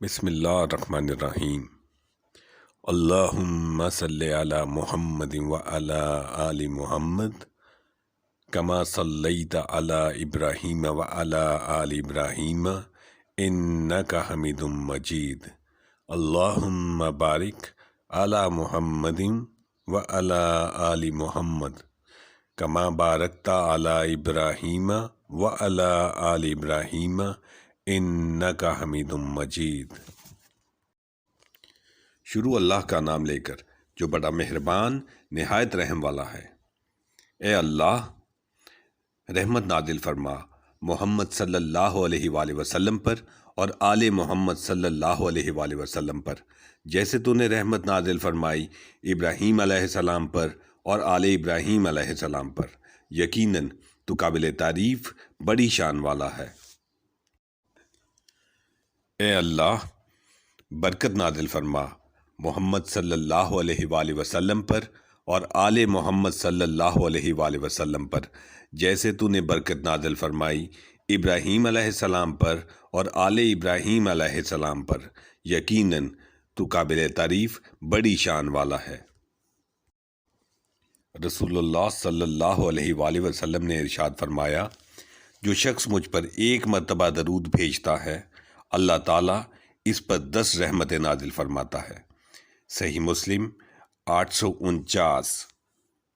بسم اللہ الرحمن الرحیم۔ اللہم صلی علی محمد وعلی آل محمد کما صلیت علی ابراہیم وعلی آل ابراہیم انک حمید مجید۔ اللہم بارک علی محمد وعلی آل محمد کما بارکت علی ابراہیم وعلی آل ابراہیم انک حمید مجید۔ شروع اللہ کا نام لے کر جو بڑا مہربان نہایت رحم والا ہے۔ اے اللہ، رحمت نازل فرما محمد صلی اللہ علیہ وآلہ وسلم پر اور آل محمد صلی اللہ علیہ وآلہ وسلم پر، جیسے تو نے رحمت نازل فرمائی ابراہیم علیہ السلام پر اور آل ابراہیم علیہ السلام پر۔ یقیناً تو قابل تعریف بڑی شان والا ہے۔ اے اللہ، برکت نازل فرما محمد صلی اللہ علیہ وآلہ وسلم پر اور آل محمد صلی اللہ علیہ وآلہ وسلم پر، جیسے تو نے برکت نازل فرمائی ابراہیم علیہ السلام پر اور آل ابراہیم علیہ السلام پر۔ یقیناً تو قابل تعریف بڑی شان والا ہے۔ رسول اللہ صلی اللہ علیہ وآلہ وسلم نے ارشاد فرمایا، جو شخص مجھ پر ایک مرتبہ درود بھیجتا ہے، اللہ تعالیٰ اس پر 10 رحمتیں نازل فرماتا ہے۔ صحیح مسلم 849۔